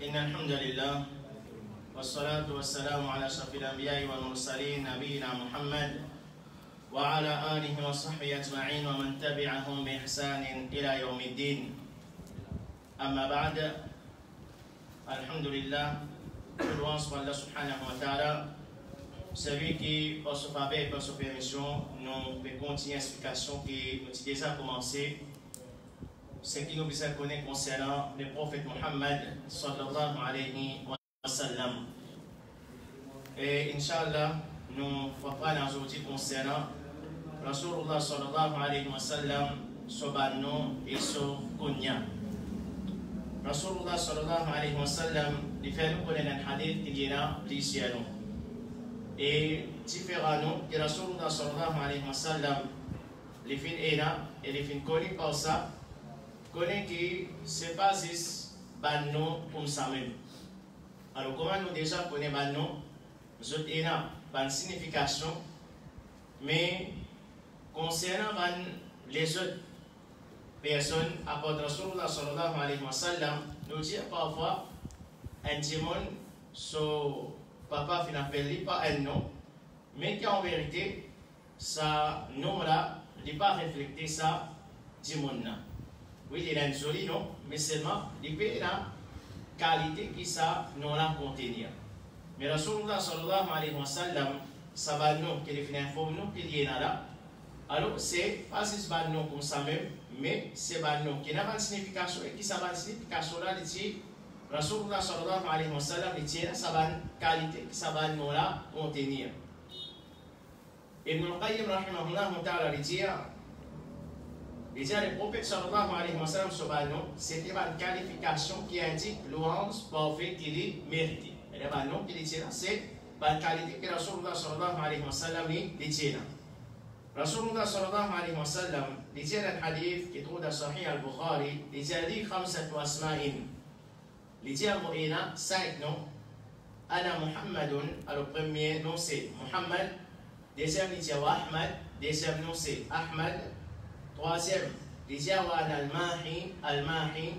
إن الحمد لله والصلاة والسلام على أشرف الأنبياء والمرسلين نبينا محمد وعلى آله وصحبه أجمعين ومن تبعهم بإحسان إلى يوم الدين. أما بعد، الحمد لله، louange pour Allah subhanahu wa ta'ala, celui qui, par son faveur et par sa permission, nous peut continuer l'explication qui nous a déjà commencé. Ce qui nous besoin connaître concernant le prophète Muhammad sallallahu alayhi wa sallam. Et Inch'Allah, nous parlons aujourd'hui concernant Rasulullah sallallahu alayhi wa sallam, son nom et son kunya. Rasulullah sallallahu alayhi wa sallam, il fait nous connaître un hadith qui est là, ici à nous. Et différemment que Rasulullah sallallahu alayhi wa sallam, les fins est là, et les fins connus par ça, connaît que c'est pas juste ban nom comme ça même. Alors comment nous déjà connaissons ban nom, nous autres est là, ban signification, mais concernant ban les autres personnes, à part Rasulullah sallallahu alayhi wa sallam, nous disons parfois un démon, son papa n'appelle pas un nom, mais qu'en vérité, ça nom-là n'est pas reflété ça démon-là. Oui, il a un joli nom, mais seulement il peut la qualité qui ça nom-là contenir. Mais Rasulullah sallallahu alayhi wa sallam, ça va nom qui est un faux nom qui est là. Alors, c'est pas juste un nom comme ça même, mais c'est un nom qui n'a pas de signification et qui ça va de signification là, il dit Rasulullah sallallahu alayhi wa sallam, il dit ça va de qualité qui ça va nom là contenir. Ibn al-Qayyim rahimahullah ta'ala il dit le prophète sallallahu alayhi wa sallam sur le nom, c'était une qualification qui indique louange parfait qu'il est mérité. Et le nom qu'il dit là, c'est une qualité que Rasulullah sallallahu alayhi wa sallam dit là. Rasulullah sallallahu alayhi wa sallam dit un hadith qui trouve dans Sahih al-Bukhari, il dit خمسة أسماء. Il dit il a 5 noms. Ana Muhammadun, alors premier nom c'est Muhammad, deuxième il dit Ahmad, deuxième nom c'est Ahmad. Troisième, il dit al-Mahi, al-Mahi,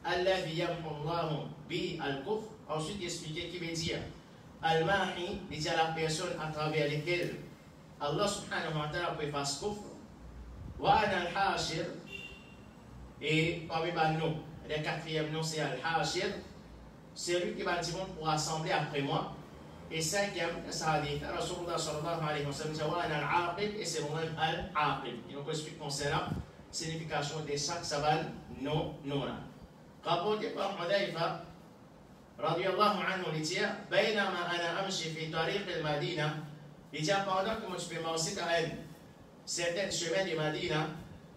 alladhi yamhu Allahu bi al-kufr. Ensuite, il explique qui veut dire al-Mahi, il dit la personne à travers laquelle Allah subhanahu wa ta'ala peut faire ce kufr. Wa ana al-Hashir, et parmi les noms, le quatrième nom c'est al-Hashir, c'est lui qui va dire pour rassembler après moi. Et cinquième, ça dit Rasulullah sallallahu alayhi wa sallam, al-Aqib, et c'est moi-même al-Aqib. Et donc, explique concernant la signification de chaque savane, non, non. Rapporté par Hudayfa, radiyallahu anhu, il dit Bainama ana amshi fi tariq al-Madina, il dit pendant que moi je peux marcher à un certain chemin de Madina,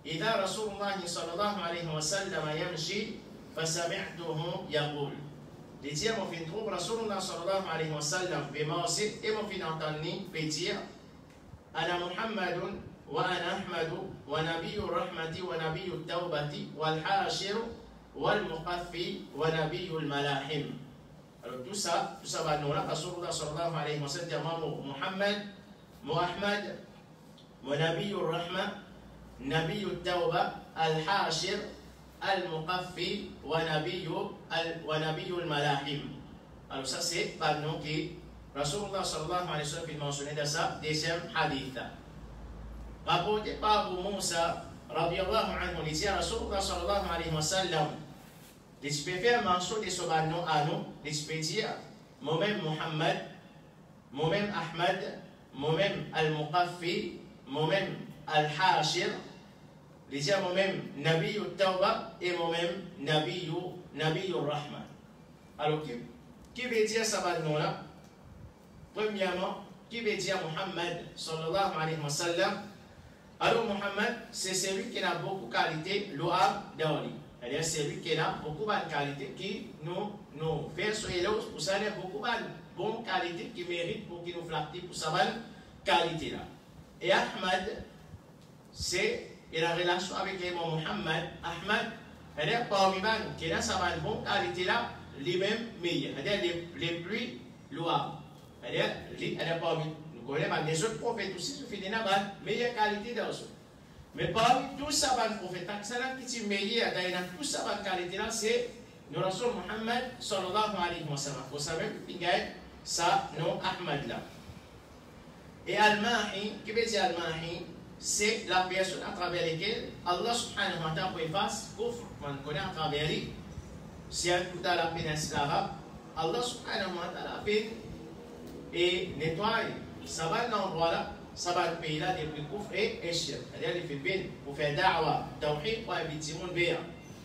إذا رسول الله صلى الله عليه وسلم يمشي فسمعته يقول. Il dit, mon fin trouve Rasulullah sallallahu alayhi wa sallam, bimawsid, et mon fin entendu, peut dire, Ana Muhammadun, wa ana Ahmadu, wa nabiyyu rahmati, wa nabiyyu tawbati, wal hashiru, wal muqaffi, wa nabiyyu malahim. Alors tout ça va nous là, Rasulullah sallallahu alayhi wa sallam, dit, Muhammad, Muhammad, wa nabiyyu rahma, nabiyyu tawba, al hashir, al-Muqaffi wa Nabiyyu al-Malahim. Alors ça c'est pas le nom qui Rasulullah sallallahu alayhi wa sallam mentionné dans sa deuxième hadith. Rapporté par Abu Musa radiyallahu anhu, il dit Rasulullah sallallahu alayhi wa sallam, il peut faire mention de ce nom à nous, il peut dire moi-même Muhammad, moi-même Ahmad, moi-même al-Muqaffi, moi-même al-Hashir, il dit moi-même Nabiyyu Tawba et moi-même Nabiyyu Rahman. Alors, qui veut dire ça va nom là? Premièrement, qui veut dire Muhammad sallallahu alayhi wa sallam? Alors, Muhammad, c'est celui qui a beaucoup de qualités louables dans lui. C'est-à-dire celui qui a beaucoup de qualités qui nous fait soyez là pour ça, il y a beaucoup de bonnes qualités qui méritent pour qu'il nous flatte pour sa qualité là. Et Ahmad, c'est et la relation avec l'imam Muhammad, Ahmad, c'est-à-dire parmi nous, qui a sa bonne qualité là, les mêmes meilleurs, c'est-à-dire les plus louables. C'est-à-dire parmi nous connaissons les autres prophètes aussi, ce fait des meilleure qualité dans eux. Mais parmi tous ces prophètes, c'est là qui est meilleur, dans toute sa qualité là, c'est nous Rasul Muhammad sallallahu alayhi wa sallam. Vous savez, ça, non, Ahmad là. Et Al-Mahi, qui veut dire Al-Mahi, c'est la personne à travers laquelle Allah subhanahu wa ta'ala efface kufr. On connaît à travers lui. Si on écoute la péninsule arabe, Allah subhanahu wa ta'ala fait et nettoie. Ça va l'endroit là, ça va le pays là, depuis kufr et shirk. C'est-à-dire les Philippines, pour faire da'wa, tawhid, pour éviter mon béa.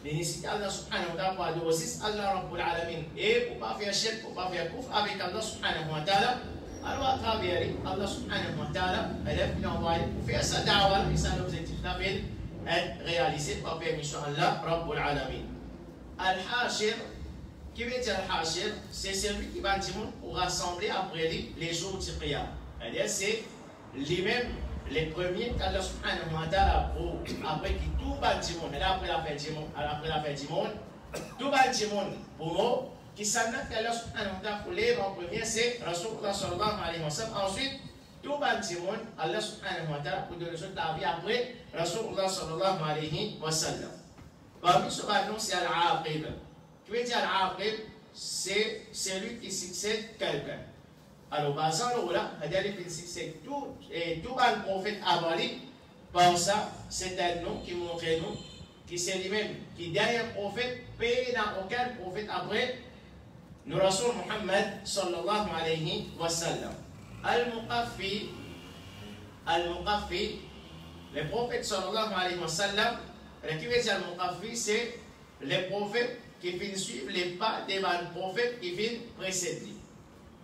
L'initiative Allah subhanahu wa ta'ala pour adorer aussi Allah Rabbul Alamin. Et pour pas faire shirk, pour pas faire kufr avec Allah subhanahu wa ta'ala. Alors à travers Allah subhanahu wa ta'ala, elle est envoyée pour faire sa da'wa et ça l'objectif d'appel être réalisé par permission Allah Rabbul Alamin. Al-Hashir, qui veut dire Al-Hashir, c'est celui qui va dire pour rassembler après lui les jours du Qiyam. C'est-à-dire c'est lui-même les premiers qu'Allah subhanahu wa ta'ala pour après qui tout va dire monde, et là après la fin du monde, tout va dire monde pour moi. Qui s'annonce qu'Allah subhanahu wa ta'ala pour les en premier, c'est Rasulullah sallallahu alayhi wa sallam. Ensuite, tout le monde, Allah subhanahu wa ta'ala pour donner la vie après Rasulullah sallallahu alayhi wa sallam. Parmi ce nom, c'est Al-Aqib. Qui veut dire Al-Aqib, c'est celui qui succède quelqu'un. Alors, basant là, c'est-à-dire qu'il succède tout le prophète avant lui. Par ça, c'est un nom qui montre nous, qui c'est lui-même, qui derrière le prophète, paye dans aucun prophète après. Nous Rasul Muhammad sallallahu alayhi wa sallam. Al-Muqaffi, le prophète sallallahu alayhi wa sallam, qui veut dire Al-Muqaffi, c'est les prophètes qui viennent suivre les pas des prophètes qui viennent précéder.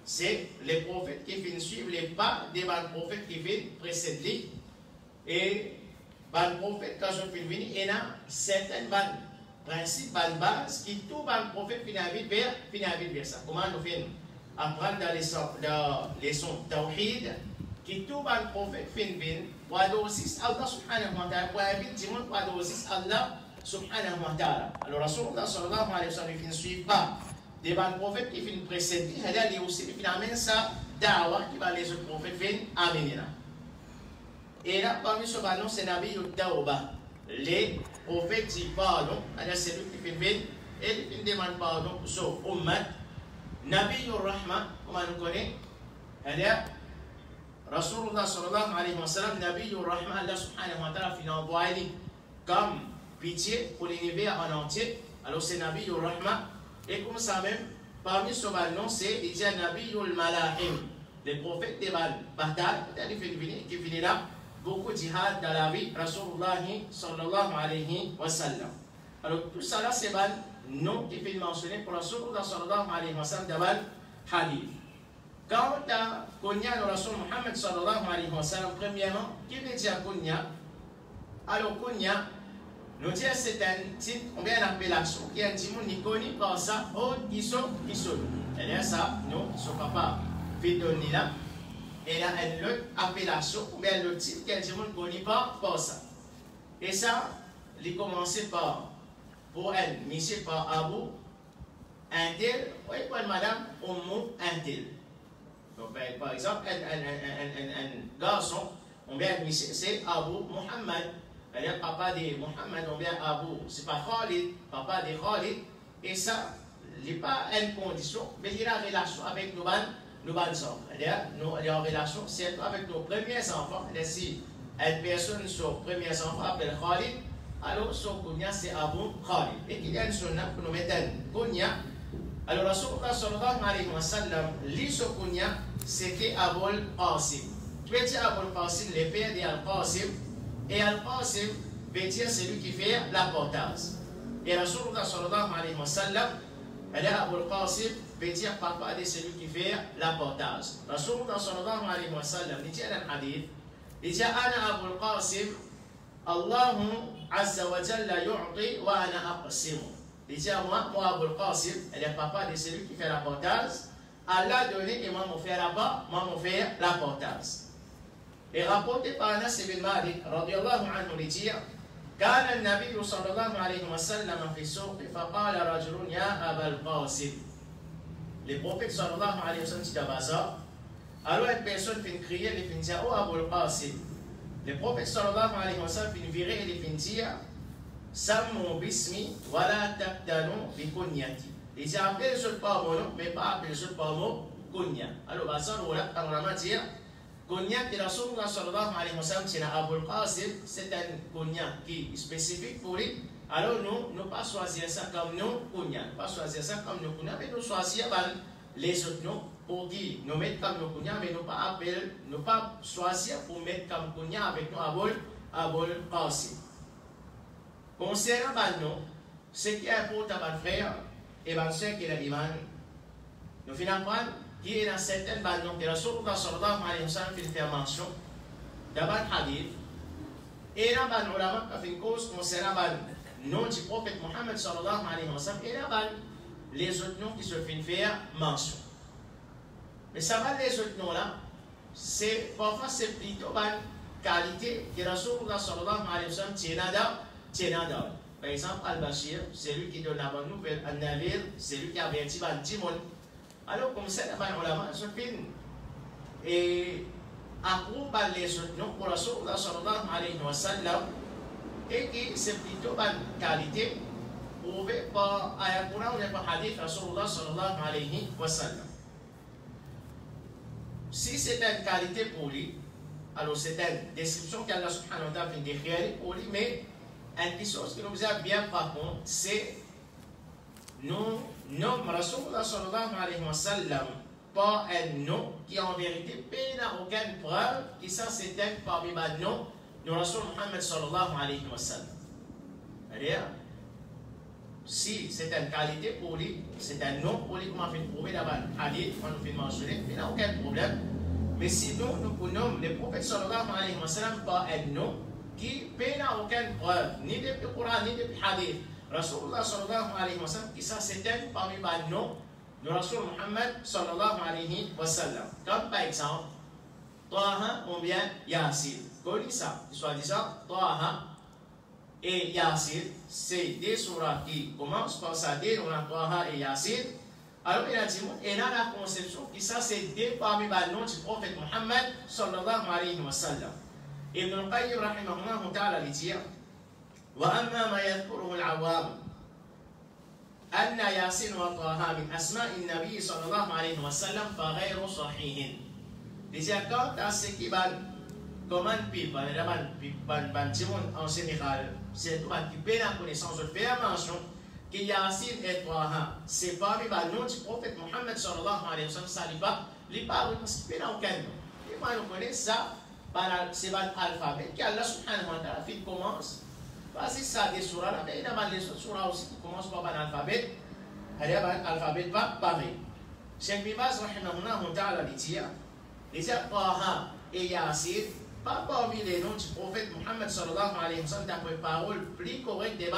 C'est les prophètes qui viennent suivre les pas des prophètes qui viennent précéder. Et les prophètes, quand je viens venir, il y a certaines principe, base, qui tout le prophète finit vers ça. Comment nous faisons apprendre dans les leçons tawhid, qui tout le prophète finit pour adorer Allah subhanahu wa ta'ala, pour inviter le monde pour adorer Allah subhanahu wa ta'ala. Alors Rasulullah sallallahu alayhi wa sallam ne suit pas des prophètes qui finissent précéder, il y a aussi qui amène ça da'wa qui va les autres prophètes finir amener là. Et là, parmi ce ballon, c'est Nabi Tawba. Les prophètes disent pardon, c'est lui qui fait venir et il demande pardon pour son ummat. Nabi Rahma, comme on le connaît, c'est-à-dire Rasulullah sallallahu alayhi wa sallam, Nabi Rahma, Allah subhanahu wa ta'ala finit envoyer comme pitié pour l'univers en entier. Alors c'est Nabi Rahma, et comme ça même, parmi ce nom, c'est il dit Nabi Malahim, les prophètes des batailles, qui finit là. Beaucoup de jihad dans la vie, Rasulullah sallallahu alayhi wa sallam. Alors tout ça là, c'est un nom qui est mentionné pour Rasulullah sallallahu alayhi wa sallam dans le hadith. Quand on a connu le Rasul Muhammad sallallahu alayhi wa sallam, premièrement, qui veut dire Kunya? Alors Kunya, nous disons c'est un titre, on vient l'appellation, qui est un titre qui connu par ça, oh, qui sont. C'est-à-dire ça, nous, ils sont capables de donner là. Elle a une autre appellation, ou bien le titre qu'elle dit qu'on ne connaît pas pour ça. Et ça, il commençait par, pour elle, monsieur par Abu, un tel, oui, pour madame, au mot un tel. Donc, par exemple, un garçon, on vient monsieur, c'est Abu Muhammad. C'est-à-dire papa de Muhammad, on vient Abu, c'est pas Khalid, papa de Khalid. Et ça, il n'est pas une condition, mais il a une relation avec nos enfants. Nous sommes en relation avec nos premiers enfants. Et si une personne, son premier enfant appelle Khalid, alors son kunya c'est Abu Khalid. Et qu'il y a une sunna pour nous mettre un kunya. Alors Rasulullah sallallahu alayhi wa sallam, lui son kunya, c'était Abul Qasim. Tu veux dire Abul Qasim, le père d'Al-Qasim. Et Al-Qasim veut dire celui qui fait l'apportage. Et Rasulullah sallallahu alayhi wa sallam, Abul Qasim veut dire papa de celui qui fait l'apportage. Rasulullah sallallahu alayhi wa sallam, il dit un hadith, il dit Ana Abul Qasim, Allahu azza wa jalla yu'ti wa ana aqsimu. Il dit moi Abul Qasim, il est papa de celui qui fait l'apportage. Allah a donné et moi mon frère là-bas, moi mon frère l'apportage. Et rapporté par Anas ibn Malik, radiyallahu anhu, il dit كان النبي صلى الله عليه وسلم في السوق فقال رجل يا أبا القاسم. Le prophète sallallahu alayhi wa sallam dit à ça. Alors une personne fait crier, il fait dire oh Abul Qasim. Le prophète sallallahu alayhi wa sallam fait virer et il fait dire Sammu bismi wala tabdanu bi kunyati. Il dit appelez les autres par mon nom, mais pas appelez les autres par mon kunya. Alors, ça, on va dire kunya qui Rasulullah sallallahu alayhi wa sallam, c'est Abul Qasim, c'est un kunya qui est spécifique pour lui. Alors, nous ne pas choisir ça comme nous kunya, pas choisir ça comme nous kunya, mais nous choisir les autres noms pour dire nous mettre comme nous kunya, mais nous pas appeler, nous pas choisir pour mettre comme kunya avec nous Abul Qasim. Concernant le nom, ce qui est important à frère et ma soeur qui est l'imam, nous finissons par qu'il y a certains noms que Rasulullah sallallahu alayhi wa sallam fait mention dans le hadith. Et là, les ulama qui font cause concernant le nom du prophète Mohammed sallallahu alayhi wa sallam, et là, les autres noms qui se font faire mention. Mais ça va, les autres noms là, c'est parfois c'est plutôt la qualité que Rasulullah sallallahu alayhi wa sallam tient dans. Par exemple, Al-Bashir, c'est lui qui donne la bonne nouvelle. Al-Navir, c'est lui qui avertit le monde. Alors, comme ça, les ulama se font et approuve les autres noms pour Rasulullah sallallahu alayhi wa sallam, et qui c'est plutôt une qualité prouvée par ayat Quran ou par hadith Rasulullah sallallahu alayhi wa sallam. Si c'est une qualité pour lui, alors c'est une description qu'Allah subhanahu wa ta'ala vient décrire pour lui, mais une chose qui nous a bien par contre, c'est nous nommons Rasulullah sallallahu alayhi wa sallam pas un nom qui en vérité n'a aucune preuve que ça c'était parmi les noms de Rasul Muhammad sallallahu alayhi wa sallam. C'est-à-dire, si c'est une qualité pour lui, c'est un nom pour lui, comme on fait prouver dans le hadith, on nous fait mentionner, il n'y a aucun problème. Mais sinon, nous nommons le prophète sallallahu alayhi wa sallam pas un nom qui n'a aucune preuve, ni depuis le Coran, ni depuis le hadith. Rasulullah sallallahu alayhi wa sallam, qui ça c'était parmi les noms de Rasul Muhammad sallallahu alayhi wa sallam. Comme par exemple, Taha ou bien Yasin. Connais ça, soi-disant, Taha et Yasin, c'est des surahs qui commencent par ça, dès on a Taha et Yasin. Alors il a dit, et là la conception qui ça c'est des parmi les noms du prophète Muhammad sallallahu alayhi wa sallam. Ibn al-Qayyim rahimahullah ta'ala dit, وأما ما يذكره العوام أن ياسين وطه من أسماء النبي صلى الله عليه وسلم فغير صحيح. Déjà quant à ce qui va comment puis ban timon en général, c'est toi qui peut la connaissance de faire mention que Yasin et Taha, c'est pas le nom du prophète Mohammed sallallahu alayhi wa sallam, ça n'est pas parce qu'il n'y a aucun nom. Et moi nous connaissons ça par l'alphabet qu'Allah subhanahu wa ta'ala fait commence. Parce que ça des surahs là, mais il y a des autres surahs aussi qui commencent par l'alphabet. L'alphabet va pareil. Cheikh Ibn Baz rahimahullah ta'ala dit Taha et Yasin, pas parmi les noms du prophète Mohammed sallallahu alayhi wa sallam, d'après parole plus correcte des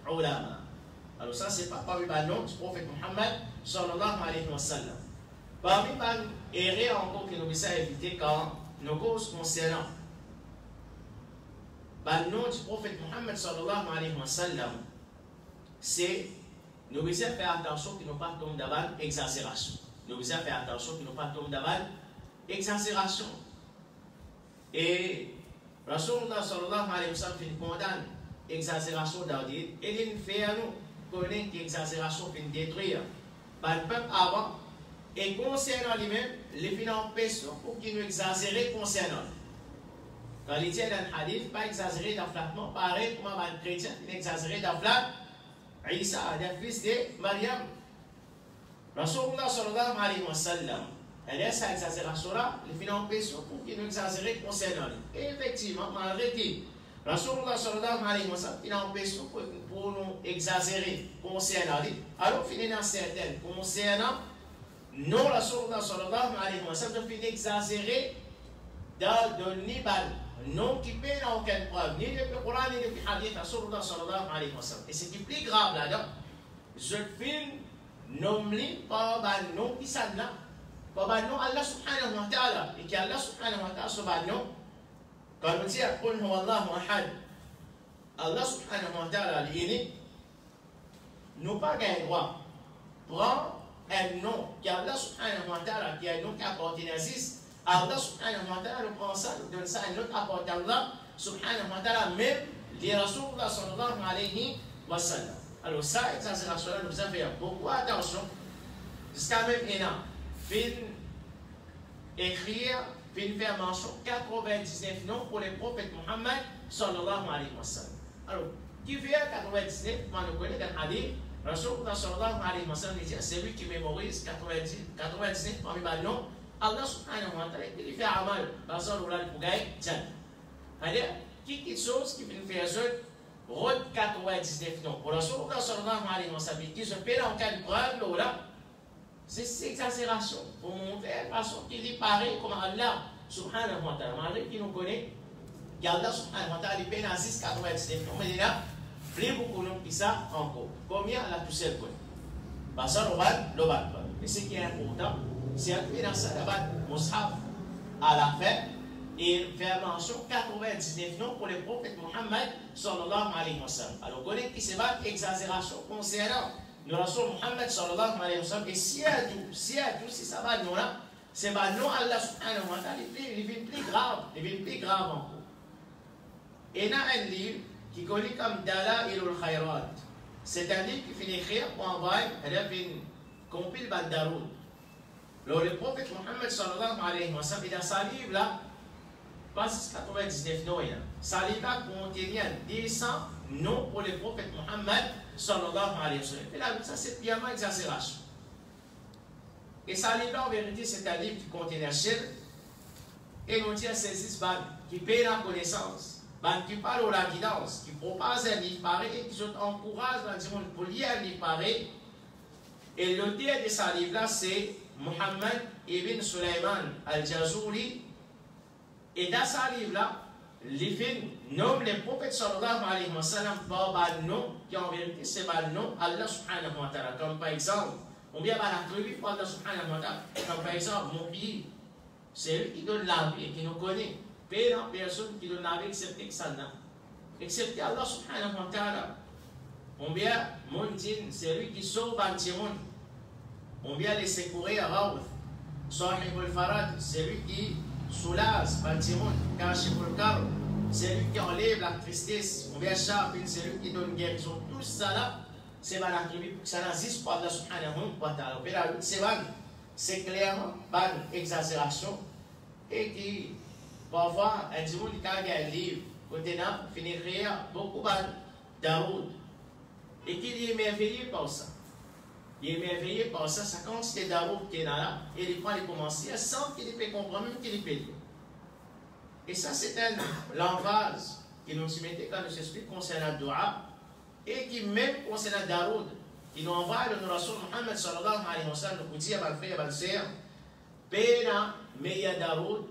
ulama. Alors ça c'est pas parmi les noms du prophète Mohammed sallallahu alayhi wa sallam. Parmi les erreurs encore que nous devons éviter quand nos causes concernant le nom du prophète Mohammed sallallahu alayhi wa sallam, c'est nous devons faire attention qu'il ne pas tomber dans l'exagération. Nous devons faire attention qu'il ne pas tomber dans l'exagération. Et Rasulullah sallallahu alayhi wa sallam condamne l'exagération d'Audit et il fait à nous connaître que l'exagération fait détruire par le peuple avant et concernant lui-même, les finances pour qu'il nous exagère concernant. Quand il dit dans le hadith, pas exagérer d'enflattement, pareil comme un chrétien, il exagérait d'enflat Isa, le fils de Maryam. Rasulullah sallallahu alayhi wa sallam, elle est cette exagération-là, les finances pour qu'il nous exagère concernant lui. Et effectivement, malgré tout, Rasulullah sallallahu alayhi wa sallam, il a empêché pour nous exagérer concernant lui. Alors, finalement, certaines concernant non Rasulullah sallallahu alayhi wa sallam, de exagérer dans le Nibal. Non qui peut n'a aucune preuve, ni depuis le Coran, ni depuis le hadith Rasulullah sallallahu alayhi wa sallam. Et ce qui est plus grave là-dedans, je filme nomme par le nom qui s'en a, par le nom Allah subhanahu wa ta'ala, et qu'Allah subhanahu wa ta'ala, sur le nom, quand on dit Qul huwa Allahu ahad, Allah subhanahu wa ta'ala, l'unique, nous pas gain droit. Prends un nom qu'Allah subhanahu wa ta'ala, qui est un nom qui appartient à Aziz. Allah subhanahu wa ta'ala nous prend ça, nous donne ça à un autre apportant Allah subhanahu wa ta'ala, même de Rasulullah sallallahu alayhi wa sallam. Alors ça, exagération là, nous avons fait beaucoup attention. Jusqu'à même fin écrire, fin faire mention 99 noms pour les prophètes Muhammad sallallahu alayhi wa sallam. Alors, qui fait 99, on connaît dans le hadith, Rasulullah sallallahu alayhi wa sallam dit, c'est lui qui mémorise 99 parmi les noms. Allah subhanahu wa ta'ala, il fait amal, parce qu'on l'a pour gagner, c'est-à-dire, quelque chose qui fait faire ça, route 99 noms. Pour Rasulullah sallallahu alayhi wa sallam, qui se fait en cas de preuve, là, c'est exagération, pour montrer la façon qu'il est pareil comme Allah subhanahu wa ta'ala, malgré qu'il nous connaît, Allah subhanahu wa ta'ala, il peine à 6,99 noms, mais là, plus beaucoup de noms qui ça encore. Combien la tout seul connaît? Parce que l'obal. Mais ce qui est important, c'est que dans sa rabat, Moushaf, à la fin, et faire mention 99 noms pour le prophète Muhammad sallallahu alayhi wa sallam. Alors, on connaît qui se bat exagération concernant le Rasul Muhammad sallallahu alayhi wa sallam. Et si ça va nous là, c'est pas non Allah subhanahu wa ta'ala, il est plus grave encore. Et il y a un livre qui connaît comme Dalailul Khayrat. C'est un livre qui finit écrire pour envoyer, il compile Bandaroud. Le prophète Muhammad sallallahu alayhi wa sallam, dans sa livre là, pas 99 noms, sa livre là contient 200 noms pour le prophète Muhammad sallallahu alayhi wa sallam. Et là, ça c'est purement exagération. Et sa livre là, en vérité, c'est un livre qui contient la chair, et nous dit à ces 6 bandes qui paient la connaissance. Qui parle de la guidance, qui propose un livre pareil et qui encourage les gens pour lire un livre pareil. Et l'auteur de ce livre-là, c'est Muhammad ibn Sulaiman al-Jazuli. Et dans ce livre-là, les nomme les prophètes sallallahu alayhi wa sallam par un nom qui en vérité c'est un nom Allah subhanahu wa ta'ala. Comme par exemple, on vient par la tribu pour Allah subhanahu wa ta'ala. Comme par exemple, mon pays, c'est lui qui donne la vie et qui nous connaît. Personne qui donne la vie excepté excepté Allah subhanahu wa ta'ala. On vient, mon djinn, c'est lui qui sauve Bantimon. On vient les secourir à Raouf. Sahibul Farad, c'est lui qui soulage Bantimon. Kashiful Kar, c'est lui qui enlève la tristesse. On vient Shafin, c'est lui qui donne guérison. Tout ça là, c'est la tribu pour que ça n'existe pas Allah subhanahu wa ta'ala. C'est clairement pas une exagération et qui parfois, un jour, il y a un livre, côté là, finir beaucoup de Daoud. Et qu'il est émerveillé par ça. Il est émerveillé par ça, ça quantité de Daoud qui est là, et il prend les commencer sans qu'il peut comprendre, même qu'il peut lire. Et ça, c'est un langage qui nous mettait quand nous explique concernant le Dua, et qui même concernant Daoud, qui nous envoie le Rasul Muhammad sallallahu alayhi wa sallam, nous dit à ma frère, à ma sœur, Pena, Meya Daoud,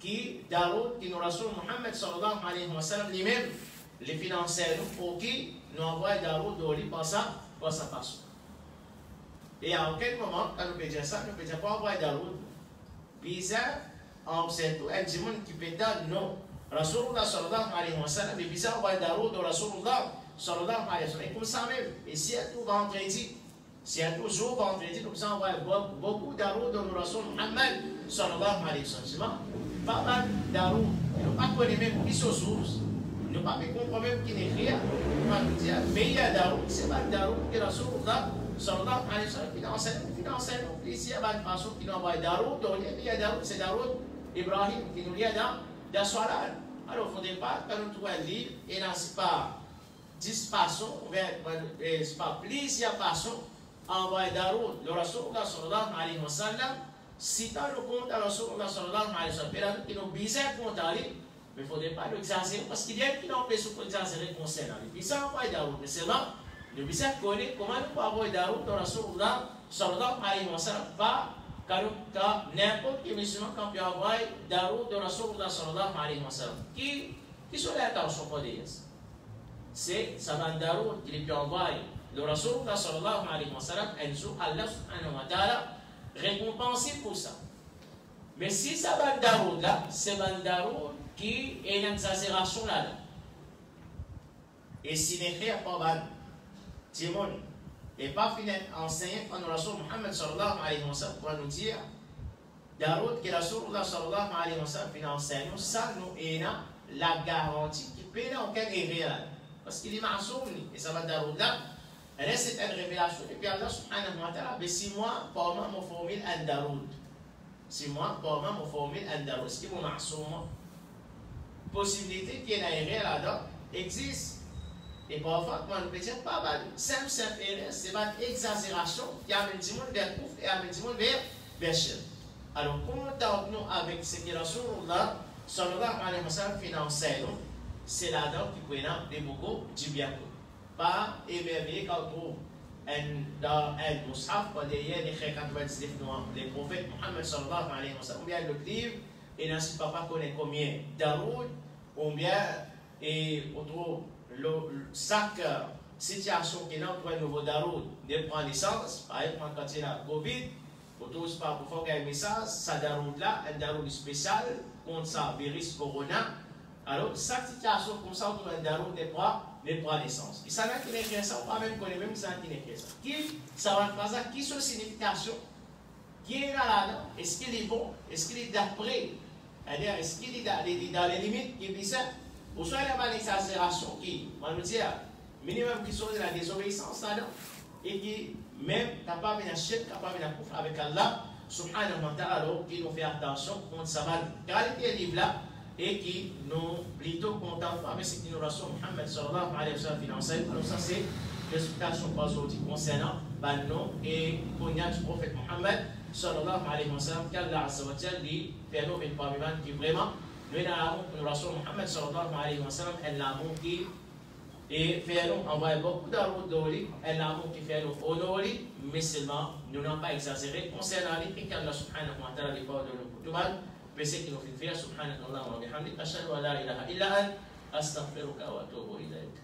qui nous Rasul Muhammad sallallahu alayhi wa sallam lui-même les financiers pour qui nous envoie Daoud au lit par sa façon. Et à aucun moment, quand nous peut dire ça, nous ne pouvons pas envoyer Daoud. Bizarre, en c'est tout, un dimanche qui peut dire non. Rasulullah sallallahu alayhi wa sallam, mais bizarre envoyer Daoud au Rasulullah sallallahu alayhi wa sallam. Et comme ça même, et si à tout vendredi, si à tout jour vendredi, nous pouvons envoyer beaucoup Daoud au Rasul Muhammad sallallahu alayhi wa sallam. Pas mal Daoud, nous ne pas connaître même qui sont sources, nous ne pas comprendre même qui n'est rien, nous ne pas nous dire, mais il y a Daoud, c'est pas Daoud qui est la source là, sallallahu alayhi wa sallam, financé, ici, il y a une façon qui nous envoie Daoud, il y a Daoud, c'est Daoud, Ibrahim, qui nous lie dans Soalal. Alors, il ne faudrait pas, quand nous trouvons un livre, et là, ce n'est pas 10 façons, ce n'est pas plusieurs façons, envoyer Daoud, le Rasulullah sallallahu alayhi wa sallam, citant le compte à Rasulullah sallallahu alayhi wa sallam, qui nous bizarre compte à lui, mais il ne faudrait pas l'exagérer, parce qu'il y a qui n'empêche pas d'exagérer concernant lui. Puis ça, envoyer Daoud, mais c'est là, le bizarre connaît comment nous pouvons envoyer Daoud dans Rasulullah sallallahu alayhi wa sallam, pas car n'importe quel musulman quand peut envoyer Daoud dans Rasulullah sallallahu alayhi wa sallam. Qui sont les intentions pour dire ça? C'est Saban Daoud qui peut envoyer le Rasulullah sallallahu alayhi wa sallam, un jour Allah subhanahu wa ta'ala récompensé pour ça. Mais si ça va Daoud là, c'est Daoud qui est une exagération là. Et si les frères pas mal, Timon, et pas fini enseigné par le Rasul Muhammad sallallahu alayhi wa sallam pour nous dire, Daoud qui est Rasulullah sallallahu alayhi wa sallam finit enseigné, ça nous est là, la garantie qui peut dans aucun réel. Parce qu'il est masoum, et ça va dans là. Et là, c'est une révélation. Et puis Allah subhanahu wa ta'ala, mais si moi, pour moi, mon formule un daroud. Si moi, pour moi, mon formule un daroud. Ce qui est mon masoum, possibilité qu'il y ait un réel là-dedans existe. Et parfois, quand on peut dire pas mal, simple erreur, c'est pas exagération qui amène du monde vers couvre et amène du monde vers chien. Alors, comment nous avec ce que la Rasulullah sallallahu alayhi wa sallam finançait, c'est là-dedans qui peut nous beaucoup du bien. Pas émerveillé quand on trouve dans un mushaf, quand il y a les 99 les prophètes Muhammad sallallahu alayhi wa sallam, ou bien le livre, et dans ce papa connaît combien d'aroud, ou bien, et on trouve chaque situation qui est dans un nouveau daroud de prendre naissance, par exemple quand il y a la Covid, pour tous pas pour faire un message, ça daroud là, un daroud spécial contre ça, virus corona. Alors, chaque situation comme ça, on trouve un daroud de prendre naissance. Et ça n'a qui n'est ça, on va même connaître même ça qui n'est ça. Qui, ça va faire ça, qui sont les significations, qui est là-dedans, est-ce qu'il est bon, est-ce qu'il est d'après, c'est-à-dire est-ce qu'il est dans les limites qui est bizarre. Ou soit il y a une exagération qui, on va nous dire, minimum qui sont de la désobéissance là-dedans, et qui même capable de chèque, capable de couvrir avec Allah, subhanahu wa ta'ala, alors qui nous fait attention contre sa qualité livre là, et qui nous plutôt content avec ce qui nous rassure Muhammad sallallahu alayhi wa sallam financé. Alors ça c'est l'explication aujourd'hui concernant le nom et Konya du prophète Muhammad sallallahu alayhi wa sallam, qu'Allah azza wa jalla dit, fait nous une parmi qui vraiment nous avons le Rasul Muhammad sallallahu alayhi wa sallam, un amour qui et fait nous envoyer beaucoup d'amour d'oli, un amour qui fait nous honorer, mais seulement nous n'avons pas exagéré concernant les et qu'Allah subhanahu wa ta'ala les parle de nous pour tout mal, mais c'est qui nous fait faire subhanahu wa ta'ala wa bihamdik ashhadu an la ilaha illa ant astaghfiruka wa atubu ilayk.